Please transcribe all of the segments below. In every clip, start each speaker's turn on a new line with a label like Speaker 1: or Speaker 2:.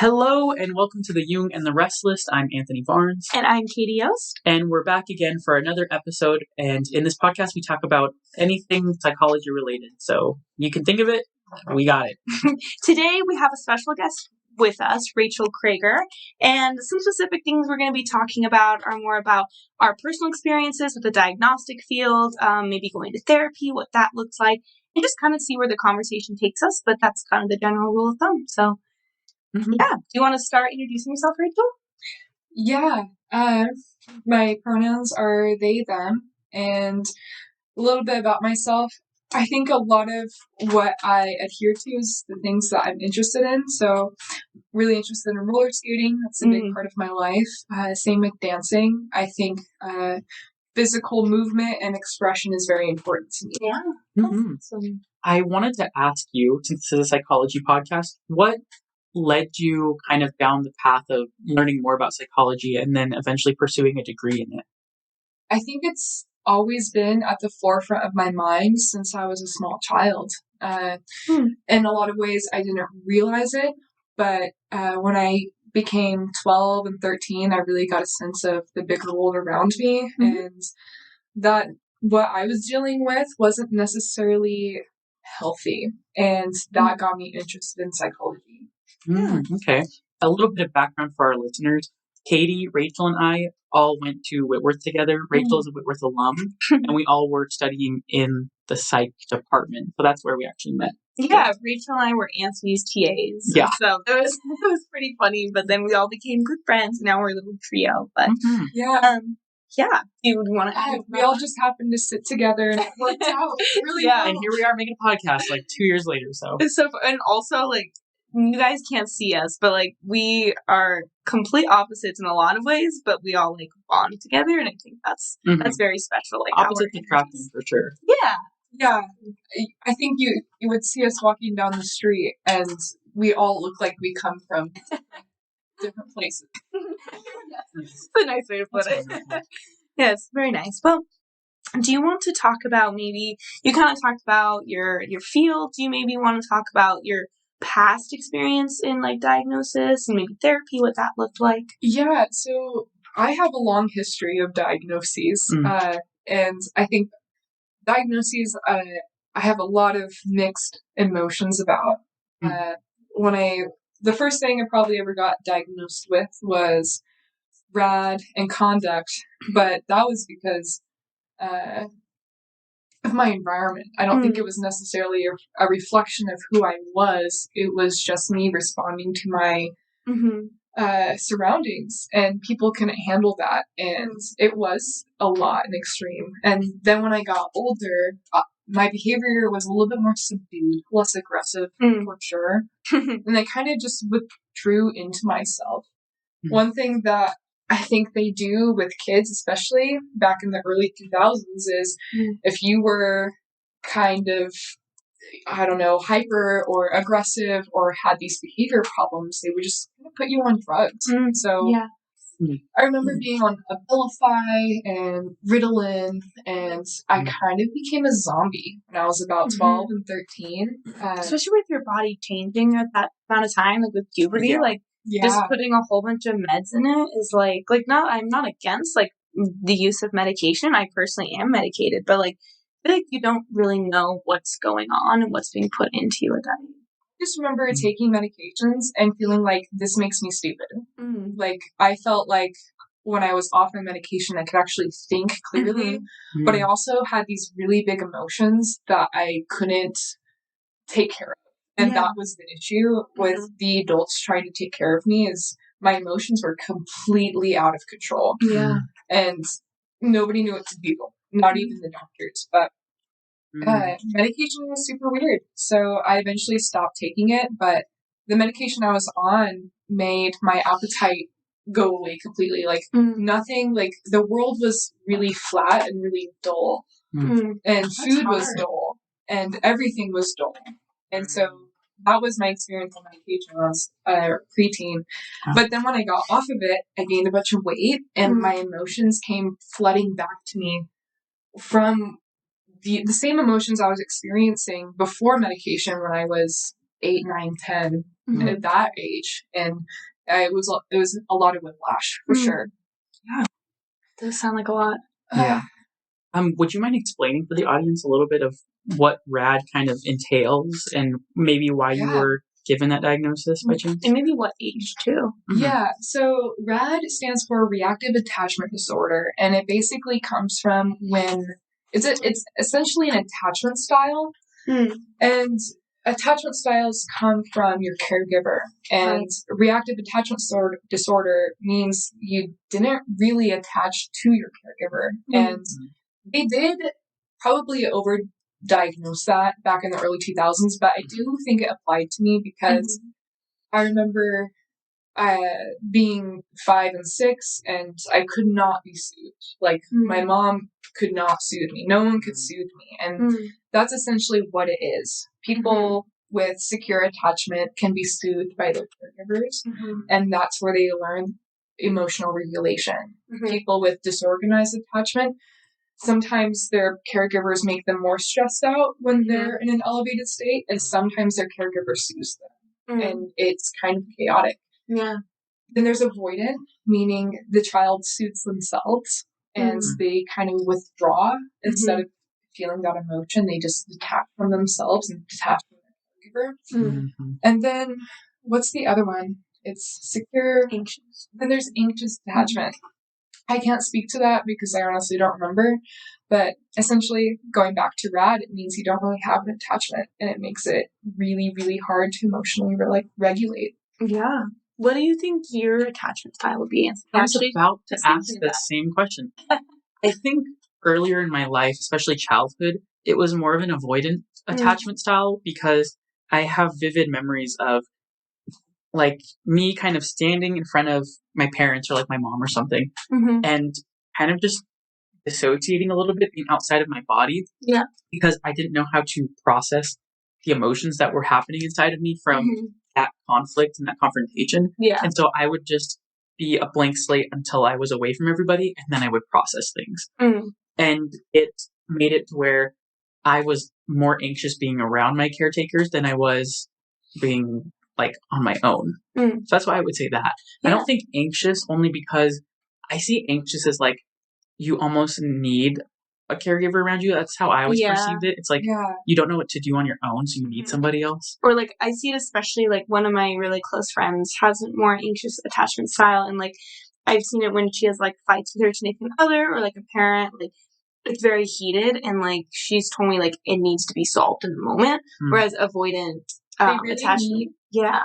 Speaker 1: Hello and welcome to the Jung and the Restless. I'm Anthony Barnes.
Speaker 2: And I'm Katie Yost.
Speaker 1: And we're back again for another episode. And in this podcast, we talk about anything psychology related. So you can think of it, we got it.
Speaker 2: Today we have a special guest with us, Rachelle Kreger. And some specific things we're going to be talking about are more about our personal experiences with the diagnostic field, maybe going to therapy, what that looks like, and just kind of see where the conversation takes us. But that's kind of the general rule of thumb. So yeah. Do you want to start introducing yourself, Rachelle?
Speaker 3: Yeah. My pronouns are they, them, and a little bit about myself. I think a lot of what I adhere to is the things that I'm interested in. So really interested in roller skating. That's a big part of my life. Same with dancing. I think physical movement and expression is very important to me.
Speaker 2: Yeah.
Speaker 1: Mm-hmm. I wanted to ask you, since this is a psychology podcast, what led you kind of down the path of learning more about psychology and then eventually pursuing a degree in it?
Speaker 3: I think it's always been at the forefront of my mind since I was a small child. In a lot of ways, I didn't realize it, but when I became 12 and 13, I really got a sense of the bigger world around me, and that what I was dealing with wasn't necessarily healthy, and that got me interested in psychology.
Speaker 1: Okay. A little bit of background for our listeners. Katie, Rachelle, and I all went to Whitworth together. Rachelle is a Whitworth alum, and we all were studying in the psych department. So that's where we actually met.
Speaker 2: Yeah, Rachelle and I were Anthony's TAs.
Speaker 1: Yeah.
Speaker 2: So it was pretty funny, but then we all became good friends. Now we're a little trio. But yeah. Do you want to add?
Speaker 3: We all just happened to sit together and it worked out really well.
Speaker 1: And here we are making a podcast like 2 years later. So
Speaker 2: it's so fun. And also, like, you guys can't see us, but like we are complete opposites in a lot of ways, but we all like bond together, and I think that's very special. Like
Speaker 1: opposites attracting for sure.
Speaker 3: Yeah. I think you would see us walking down the street, and we all look like we come from different places.
Speaker 2: That's a nice way to put it. Yes, very nice. Well, do you want to talk about, maybe you kind of talked about your field? Do you maybe want to talk about your past experience in like diagnosis and maybe therapy, what that looked like?
Speaker 3: Yeah, so I have a long history of diagnoses, and I think diagnoses I have a lot of mixed emotions about. The first thing I probably ever got diagnosed with was RAD and conduct, but that was because of my environment. I don't think it was necessarily a reflection of who I was. It was just me responding to my surroundings, and people couldn't handle that, and it was a lot and extreme. And then when I got older, my behavior was a little bit more subdued, less aggressive for sure, and I kind of just withdrew into myself. One thing that I think they do with kids, especially back in the early 2000s, is if you were kind of, I don't know, hyper or aggressive or had these behavior problems, they would just put you on drugs. So I remember being on Abilify and Ritalin, and I kind of became a zombie when I was about 12 and 13.
Speaker 2: Especially with your body changing at that amount of time, like with puberty, just putting a whole bunch of meds in it is like I'm not against like the use of medication. I personally am medicated, but like I feel like you don't really know what's going on and what's being put into you at that age.
Speaker 3: I just remember taking medications and feeling like this makes me stupid. Like I felt like when I was off my medication, I could actually think clearly, but I also had these really big emotions that I couldn't take care of. And that was the issue with the adults trying to take care of me, is my emotions were completely out of control. And nobody knew what to do, not even the doctors. But medication was super weird. So I eventually stopped taking it, but the medication I was on made my appetite go away completely. Like nothing, like the world was really flat and really dull. And food was dull. And everything was dull. And so that was my experience on medication when I was preteen. But then when I got off of it, I gained a bunch of weight, and my emotions came flooding back to me from the same emotions I was experiencing before medication when I was 8, 9, 10 at that age. And it was a lot of whiplash, for sure.
Speaker 2: Yeah. Does sound like a lot.
Speaker 1: Yeah. Would you mind explaining for the audience a little bit of what RAD kind of entails and maybe why you were given that diagnosis by chance?
Speaker 2: And maybe what age too?
Speaker 3: Yeah, so RAD stands for Reactive Attachment Disorder, and it basically comes from when it's essentially an attachment style, and attachment styles come from your caregiver, and reactive attachment disorder means you didn't really attach to your caregiver, and they did probably overdiagnose that back in the early 2000s, but I do think it applied to me because I remember being 5 and 6, and I could not be soothed. Like, my mom could not soothe me. No one could soothe me. And that's essentially what it is. People with secure attachment can be soothed by their caregivers, and that's where they learn emotional regulation. People with disorganized attachment, sometimes their caregivers make them more stressed out when they're in an elevated state, and sometimes their caregiver soothes them. And it's kind of chaotic. Yeah. Then there's avoidant, meaning the child soothes themselves and they kind of withdraw instead of feeling that emotion. They just detach from themselves and detach from their caregiver. And then what's the other one? It's secure. Anxious. Then there's anxious attachment. I can't speak to that because I honestly don't remember. But essentially, going back to RAD, it means you don't really have an attachment, and it makes it really, really hard to emotionally regulate. Yeah.
Speaker 2: What do you think your attachment style would be?
Speaker 1: I was about to ask the same question. I think earlier in my life, especially childhood, it was more of an avoidant attachment style because I have vivid memories of like me kind of standing in front of my parents or like my mom or something and kind of just dissociating a little bit, being outside of my body. Yeah. Because I didn't know how to process the emotions that were happening inside of me from that conflict and that confrontation. Yeah. And so I would just be a blank slate until I was away from everybody, and then I would process things. And it made it to where I was more anxious being around my caretakers than I was being like on my own. So that's why I would say that. Yeah. I don't think anxious only because I see anxious as like you almost need a caregiver around you. That's how I always perceived it. It's like you don't know what to do on your own, so you need somebody else.
Speaker 2: Or like I see it especially like one of my really close friends has a more anxious attachment style, and like I've seen it when she has like fights with her significant other or like a parent, like it's very heated, and like she's told me like it needs to be solved in the moment. Whereas avoidant attachment.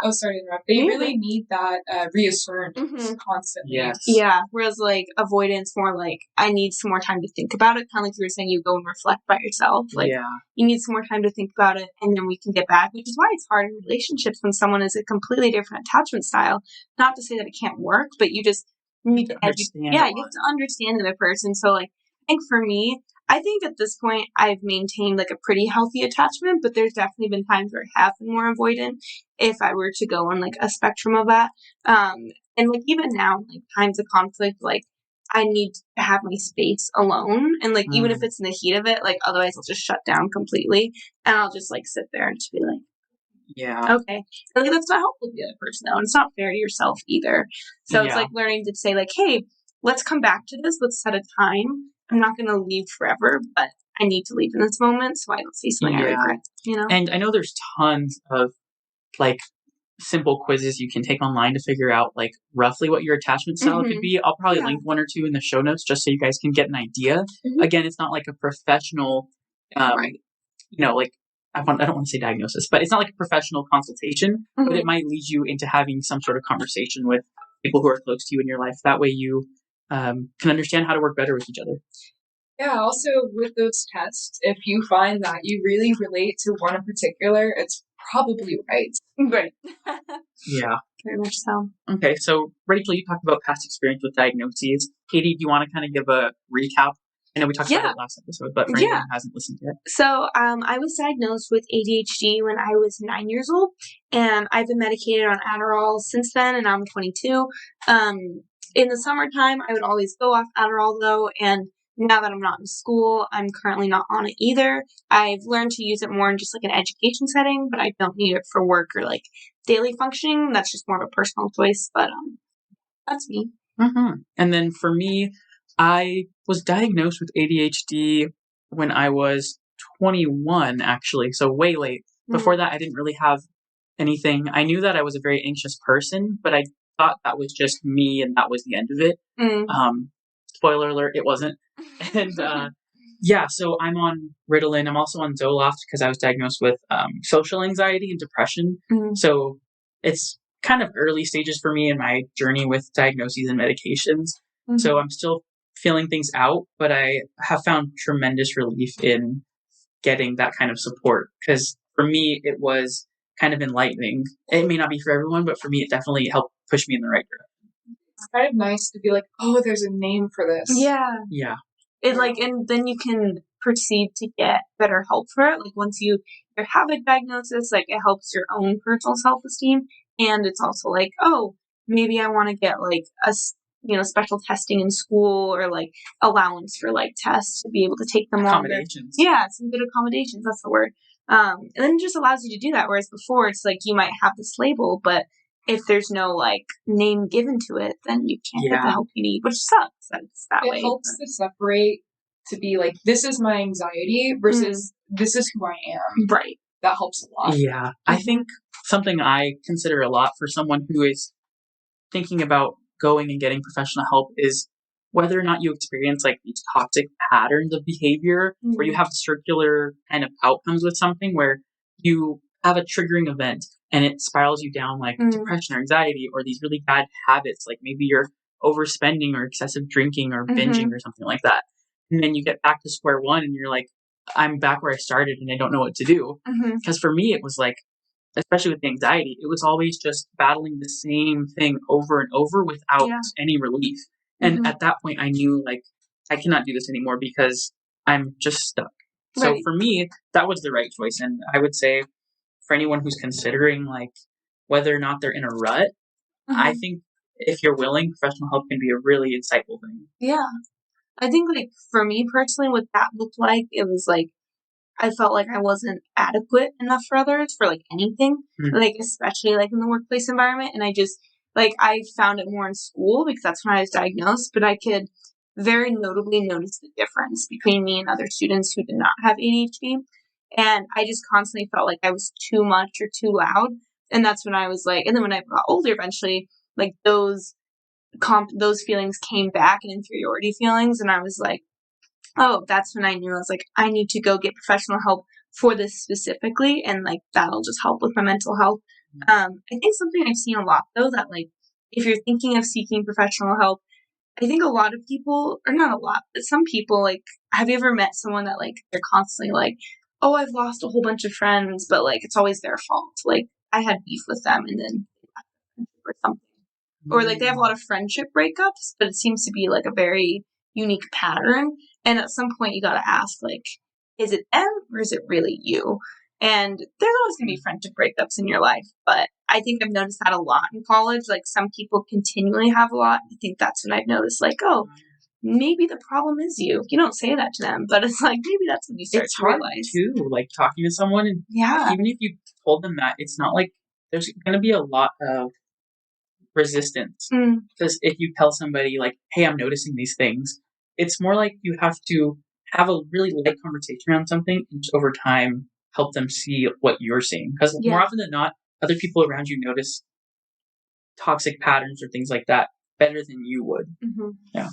Speaker 3: Oh, sorry to interrupt. They really need that reassurance constantly.
Speaker 2: Yes. Yeah. Whereas like avoidance more like I need some more time to think about it. Kind of like you were saying, you go and reflect by yourself. Like you need some more time to think about it, and then we can get back. Which is why it's hard in relationships when someone is a completely different attachment style. Not to say that it can't work, but you just need to understand. Yeah, you have to understand the other person. So like I think for me, I think at this point I've maintained like a pretty healthy attachment, but there's definitely been times where I have been more avoidant if I were to go on like a spectrum of that. And like even now, like times of conflict, like I need to have my space alone. And like even if it's in the heat of it, like otherwise I'll just shut down completely and I'll just like sit there and just be like, okay. And like, that's not helpful to the other person though. And it's not fair to yourself either. So it's like learning to say like, hey, let's come back to this. Let's set a time. I'm not going to leave forever, but I need to leave in this moment so I don't say something I regret, you know?
Speaker 1: And I know there's tons of like simple quizzes you can take online to figure out like roughly what your attachment style could be. I'll probably link one or two in the show notes just so you guys can get an idea. Again, it's not like a professional, you know, like I don't want to say diagnosis, but it's not like a professional consultation, but it might lead you into having some sort of conversation with people who are close to you in your life. That way you can understand how to work better with each other.
Speaker 3: Yeah, also with those tests, if you find that you really relate to one in particular, it's probably right.
Speaker 2: Right.
Speaker 1: Yeah.
Speaker 2: Very much so.
Speaker 1: Okay, so Rachel, you talked about past experience with diagnoses. Katie, do you want to kind of give a recap? I know we talked about it last episode, but for anyone who hasn't listened yet.
Speaker 2: So I was diagnosed with ADHD when I was 9 years old, and I've been medicated on Adderall since then, and I'm 22. In the summertime, I would always go off Adderall, though, and now that I'm not in school, I'm currently not on it either. I've learned to use it more in just like an education setting, but I don't need it for work or like daily functioning. That's just more of a personal choice, but that's me.
Speaker 1: Mm-hmm. And then for me, I was diagnosed with ADHD when I was 21, actually, so way late. Before that, I didn't really have anything. I knew that I was a very anxious person, but I thought that was just me and that was the end of it. Spoiler alert, it wasn't. And yeah, so I'm on Ritalin. I'm also on Zoloft because I was diagnosed with social anxiety and depression. So it's kind of early stages for me in my journey with diagnoses and medications. So I'm still feeling things out, but I have found tremendous relief in getting that kind of support because for me, it was kind of enlightening. It may not be for everyone, but for me, it definitely helped push me in the right direction.
Speaker 3: It's kind of nice to be like, oh, there's a name for this.
Speaker 2: Yeah.
Speaker 1: Yeah.
Speaker 2: It like, and then you can proceed to get better help for it. Like once you have a diagnosis, like it helps your own personal self-esteem. And it's also like, oh, maybe I want to get like special testing in school or like allowance for like tests to be able to take them longer.
Speaker 1: Accommodations.
Speaker 2: Yeah, some good accommodations. That's the word. And then it just allows you to do that. Whereas before it's like you might have this label, but if there's no like name given to it, then you can't get the help you need, which sucks. That's that way.
Speaker 3: It helps to separate to be like, this is my anxiety versus this is who I am.
Speaker 2: Right.
Speaker 3: That helps a lot.
Speaker 1: Yeah. I think something I consider a lot for someone who is thinking about going and getting professional help is whether or not you experience like these toxic patterns of behavior where you have circular kind of outcomes with something where you have a triggering event and it spirals you down like depression or anxiety or these really bad habits, like maybe you're overspending or excessive drinking or binging or something like that. And then you get back to square one and you're like, I'm back where I started and I don't know what to do. Because for me, it was like, especially with the anxiety, it was always just battling the same thing over and over without any relief. And at that point, I knew like, I cannot do this anymore because I'm just stuck. So for me, that was the right choice. And I would say for anyone who's considering like whether or not they're in a rut, I think if you're willing, professional help can be a really insightful thing.
Speaker 2: Yeah. I think like for me personally, what that looked like, it was like, I felt like I wasn't adequate enough for others for like anything, like especially like in the workplace environment. And I just like, I found it more in school because that's when I was diagnosed, but I could very notably notice the difference between me and other students who did not have ADHD. And I just constantly felt like I was too much or too loud. And that's when I was like, and then when I got older, eventually, like those feelings came back and inferiority feelings. And I was like, oh, that's when I knew I was like, I need to go get professional help for this specifically. And like, that'll just help with my mental health. I think something I've seen a lot though, that like, if you're thinking of seeking professional help, I think a lot of people, or not a lot, but some people like, have you ever met someone that like, they're constantly like, oh, I've lost a whole bunch of friends, but like, it's always their fault. Like I had beef with them and then or something. Or like they have a lot of friendship breakups, but it seems to be like a very unique pattern. And at some point you got to ask like, is it them or is it really you? And there's always going to be friendship breakups in your life. But I think I've noticed that a lot in college. Like some people continually have a lot. I think that's when I've noticed like, oh, maybe the problem is you. You don't say that to them, but it's like, maybe that's when you start to realize.
Speaker 1: Too, like talking to someone. And even if you told them that, it's not like there's going to be a lot of resistance. Because if you tell somebody like, hey, I'm noticing these things, it's more like you have to have a really light conversation around something and just over time help them see what you're seeing. Because more often than not, other people around you notice toxic patterns or things like that better than you would. Yeah.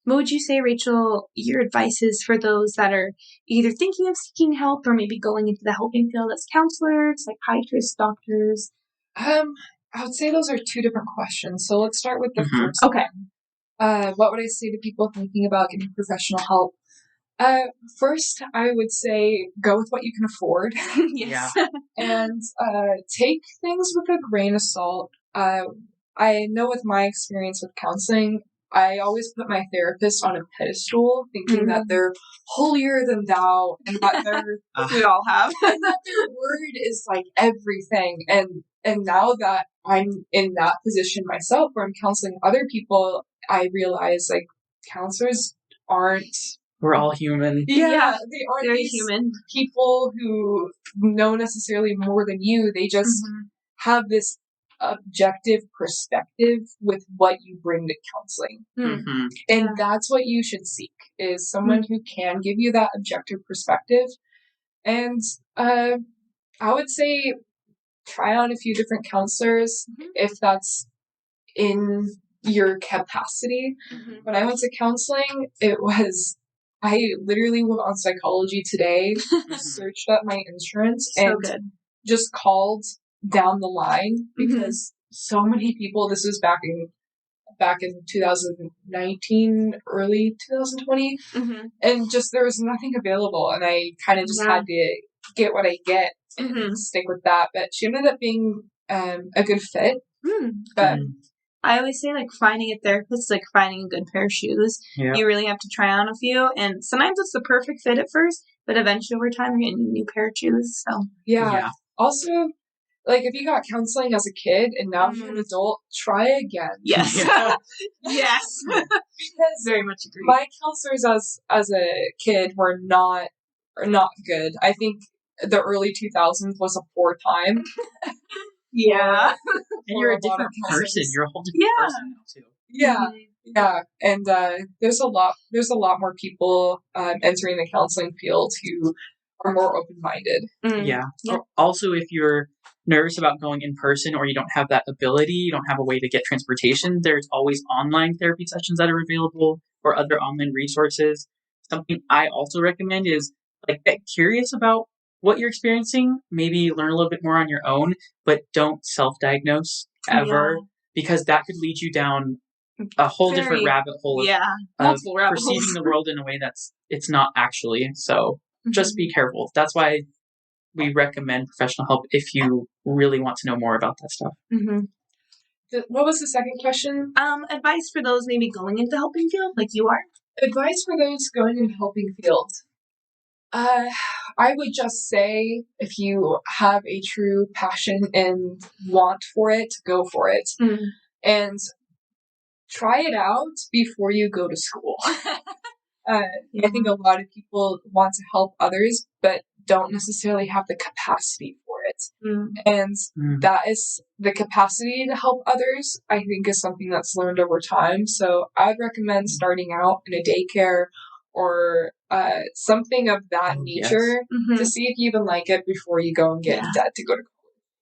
Speaker 2: What would you say, Rachel, your advice is for those that are either thinking of seeking help or maybe going into the helping field as counselors, psychiatrists, doctors?
Speaker 3: I would say those are two different questions. So let's start with the first
Speaker 2: one.
Speaker 3: What would I say to people thinking about getting professional help? First, I would say go with what you can afford. And take things with a grain of salt. I know with my experience with counseling, I always put my therapist on a pedestal, thinking that they're holier than thou, and that they're
Speaker 2: we all have,
Speaker 3: and that their word is like everything. And now that I'm in that position myself, where I'm counseling other people, I realize like counselors aren't.
Speaker 1: We're all human.
Speaker 3: Yeah, they aren't
Speaker 2: very
Speaker 3: these
Speaker 2: human
Speaker 3: people who know necessarily more than you. They just have this objective perspective with what you bring to counseling.
Speaker 1: Mm-hmm.
Speaker 3: And that's what you should seek, is someone who can give you that objective perspective. And I would say try on a few different counselors if that's in your capacity. When I went to counseling, I literally went on Psychology Today, searched up my insurance, and just called down the line because so many people, this was back in 2019, early 2020, and just there was nothing available, and I kind of just had to get what I get and stick with that. But she ended up being a good fit. But
Speaker 2: I always say, like, finding a therapist is like finding a good pair of shoes.
Speaker 1: Yeah.
Speaker 2: You really have to try on a few, and sometimes it's the perfect fit at first, but eventually over time you're getting a new pair of shoes. So
Speaker 3: yeah. Also, like, if you got counseling as a kid and now you're an adult, try again.
Speaker 2: Yes. Yes.
Speaker 3: Because
Speaker 2: very much agree.
Speaker 3: My counselors as a kid were not good. I think the early 2000s was a poor time.
Speaker 2: Yeah.
Speaker 1: And you're a different person. You're a whole different person now too.
Speaker 3: Yeah. Yeah. And there's a lot more people entering the counseling field who are more open-minded.
Speaker 1: Yeah. Also, if you're nervous about going in person or you don't have that ability, you don't have a way to get transportation, there's always online therapy sessions that are available or other online resources. Something I also recommend is, like, get curious about what you're experiencing, maybe learn a little bit more on your own, but don't self-diagnose ever, because that could lead you down a whole different rabbit hole of perceiving the world in a way it's not actually. So just be careful. That's why we recommend professional help if you really want to know more about that stuff.
Speaker 3: What was the second question?
Speaker 2: Advice for those maybe going into the helping field, like you are?
Speaker 3: Advice for those going into the helping field. I would just say, if you have a true passion and want for it, go for it. And try it out before you go to school. I think a lot of people want to help others, but don't necessarily have the capacity for it. And that is the capacity to help others, I think, is something that's learned over time. So I'd recommend starting out in a daycare or something of that nature to see if you even like it before you go and get in debt to go to college.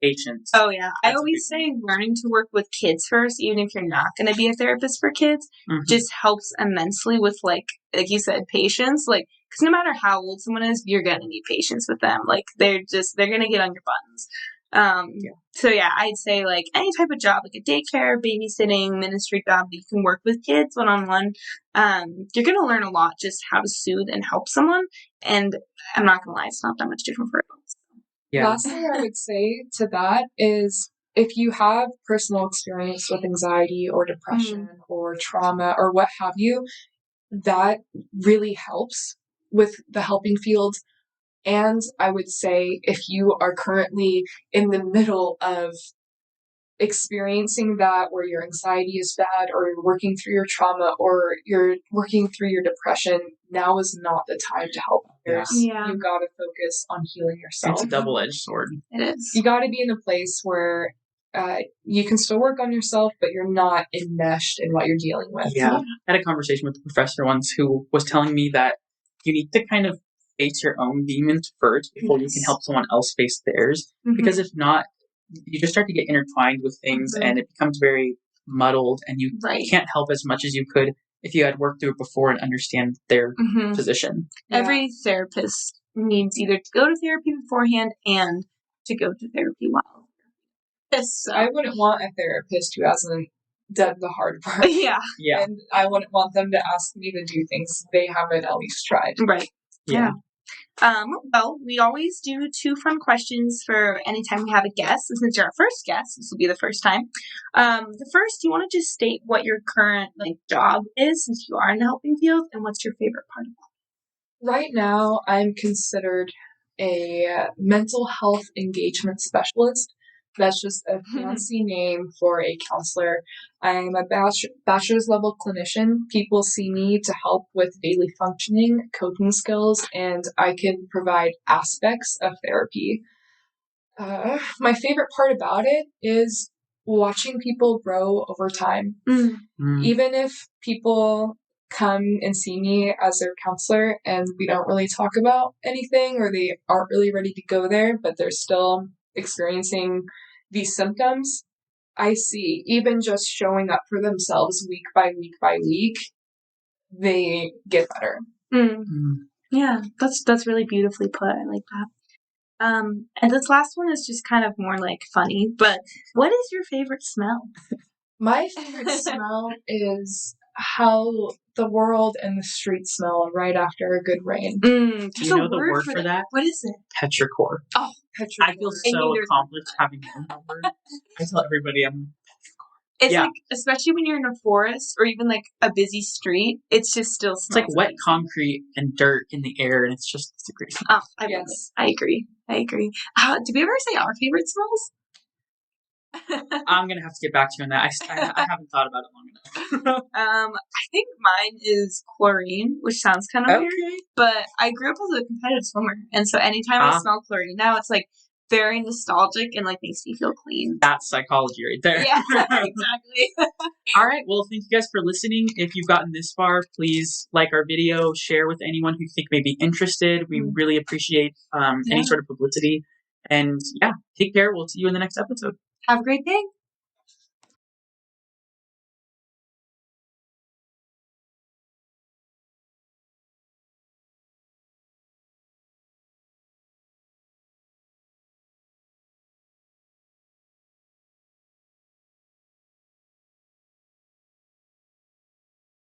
Speaker 1: Patience.
Speaker 2: Oh, yeah. I always say learning to work with kids first, even if you're not going to be a therapist for kids, just helps immensely with, like you said, patience. Like, because no matter how old someone is, you're going to need patience with them. Like, they're going to get on your buttons. So, yeah, I'd say, like, any type of job, like a daycare, babysitting, ministry job that you can work with kids one-on-one, you're going to learn a lot just how to soothe and help someone. And I'm not going to lie, it's not that much different for adults.
Speaker 3: Last thing I would say to that is, if you have personal experience with anxiety or depression or trauma or what have you, that really helps with the helping field. And I would say, if you are currently in the middle of experiencing that, where your anxiety is bad, or you're working through your trauma, or you're working through your depression, now is not the time to help others. You gotta focus on healing yourself.
Speaker 1: It's a double-edged sword.
Speaker 2: It is.
Speaker 3: You gotta be in a place where you can still work on yourself, but you're not enmeshed in what you're dealing with.
Speaker 1: I had a conversation with the professor once who was telling me that you need to kind of face your own demons first before you can help someone else face theirs. Because if not, you just start to get intertwined with things and it becomes very muddled, and you can't help as much as you could if you had worked through it before and understand their position.
Speaker 2: Every therapist needs either to go to therapy beforehand and to go to therapy while. So.
Speaker 3: I wouldn't want a therapist who hasn't done the hard work. And I wouldn't want them to ask me to do things they haven't at least tried.
Speaker 2: Right. Well, we always do 2 fun questions for any time we have a guest. And since you're our first guest, this will be the first time. The first, do you want to just state what your current job is, since you are in the helping field, and what's your favorite part of that?
Speaker 3: Right now, I'm considered a mental health engagement specialist. That's just a fancy name for a counselor. I'm a bachelor's level clinician. People see me to help with daily functioning, coping skills, and I can provide aspects of therapy. My favorite part about it is watching people grow over time. Even if people come and see me as their counselor and we don't really talk about anything, or they aren't really ready to go there, but they're still experiencing these symptoms, I see even just showing up for themselves week by week by week, they get better.
Speaker 2: Yeah, that's really beautifully put. I like that. And this last one is just kind of more like funny, but what is your favorite smell?
Speaker 3: My favorite smell is how the world and the streets smell right after a good rain.
Speaker 1: Do you know the word for that?
Speaker 2: What is it?
Speaker 1: Petrichor.
Speaker 2: Oh,
Speaker 1: petrichor. I feel so accomplished having known that word. I tell everybody I'm
Speaker 2: It's like, especially when you're in a forest or even like a busy street, it's just still smells.
Speaker 1: It's like wet concrete and dirt in the air, and it's a great smell.
Speaker 2: Oh, I love it. I agree. Did we ever say our favorite smells?
Speaker 1: I'm gonna have to get back to you on that. I haven't thought about it long enough.
Speaker 2: I think mine is chlorine, which sounds kind of weird, but I grew up as a competitive swimmer, and so anytime I smell chlorine now, it's like very nostalgic and like makes me feel clean.
Speaker 1: That's psychology right there.
Speaker 2: Yeah, exactly.
Speaker 1: All right. Well, thank you guys for listening. If you've gotten this far, please like our video, share with anyone who you think may be interested. We really appreciate any sort of publicity. And yeah, take care. We'll see you in the next episode.
Speaker 2: Have a great day.